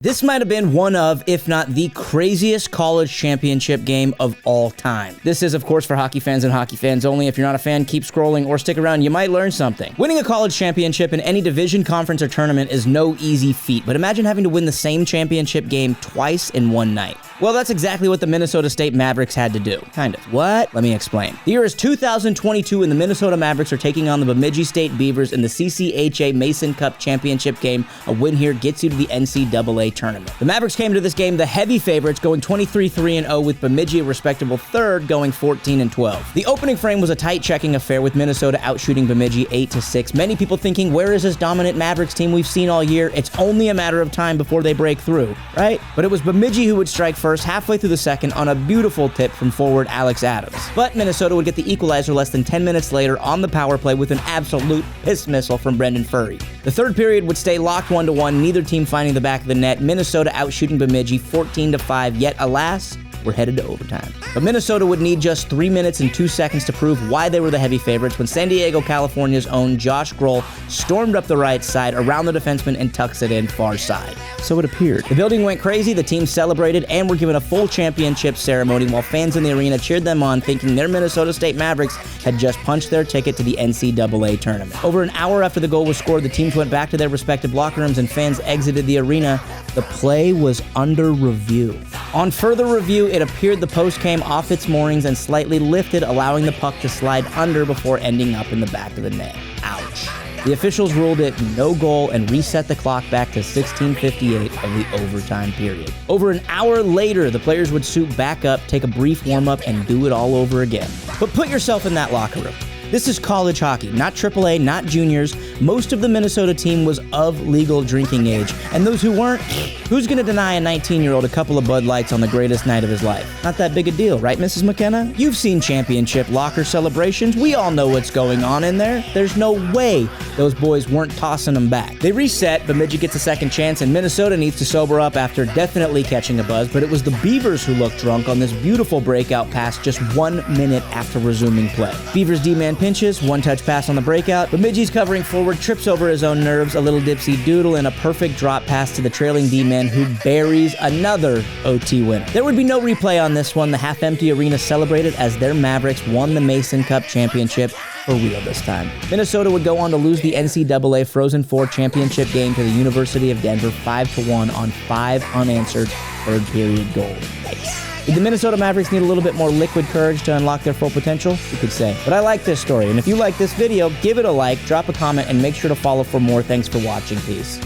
This might have been one of, if not the craziest college championship game of all time. This is, of course, for hockey fans and hockey fans only. If you're not a fan, keep scrolling or stick around. You might learn something. Winning a college championship in any division, conference, or tournament is no easy feat, but imagine having to win the same championship game twice in one night. Well, that's exactly what the Minnesota State Mavericks had to do. Kind of. What? Let me explain. The year is 2022 and the Minnesota Mavericks are taking on the Bemidji State Beavers in the CCHA Mason Cup Championship game. A win here gets you to the NCAA tournament. The Mavericks came to this game the heavy favorites, going 23-3-0 with Bemidji a respectable third, going 14-12. The opening frame was a tight checking affair with Minnesota outshooting Bemidji 8-6. Many people thinking, where is this dominant Mavericks team we've seen all year? It's only a matter of time before they break through, right? But it was Bemidji who would strike first halfway through the second on a beautiful tip from forward Alex Adams. But Minnesota would get the equalizer less than 10 minutes later on the power play with an absolute piss missile from Brendan Furry. The third period would stay locked 1-1, neither team finding the back of the net, Minnesota outshooting Bemidji 14-5, yet alas, we're headed to overtime. But Minnesota would need just 3 minutes and 2 seconds to prove why they were the heavy favorites when San Diego, California's own Josh Grohl stormed up the right side around the defenseman and tucks it in far side. So it appeared. The building went crazy, the team celebrated, and were given a full championship ceremony while fans in the arena cheered them on, thinking their Minnesota State Mavericks had just punched their ticket to the NCAA tournament. Over an hour after the goal was scored, the teams went back to their respective locker rooms and fans exited the arena. The play was under review. On further review, it appeared the post came off its moorings and slightly lifted, allowing the puck to slide under before ending up in the back of the net. Ouch. The officials ruled it no goal and reset the clock back to 16:58 of the overtime period. Over an hour later, the players would suit back up, take a brief warm-up, and do it all over again. But put yourself in that locker room. This is college hockey, not AAA, not juniors. Most of the Minnesota team was of legal drinking age, and those who weren't, who's going to deny a 19-year-old a couple of Bud Lights on the greatest night of his life? Not that big a deal, right, Mrs. McKenna? You've seen championship locker celebrations. We all know what's going on in there. There's no way those boys weren't tossing them back. They reset, Bemidji gets a second chance, and Minnesota needs to sober up after definitely catching a buzz, but it was the Beavers who looked drunk on this beautiful breakout pass just 1 minute after resuming play. Beavers D-man pinches, one-touch pass on the breakout. Bemidji's covering forward, trips over his own nerves, a little dipsy doodle, and a perfect drop pass to the trailing D-man who buries another OT winner. There would be no replay on this one. The half-empty arena celebrated as their Mavericks won the Mason Cup championship for real this time. Minnesota would go on to lose the NCAA Frozen Four championship game to the University of Denver 5-1 on 5 unanswered third-period goals. Nice. Did the Minnesota Mavericks need a little bit more liquid courage to unlock their full potential? You could say. But I like this story, and if you like this video, give it a like, drop a comment, and make sure to follow for more. Thanks for watching. Peace.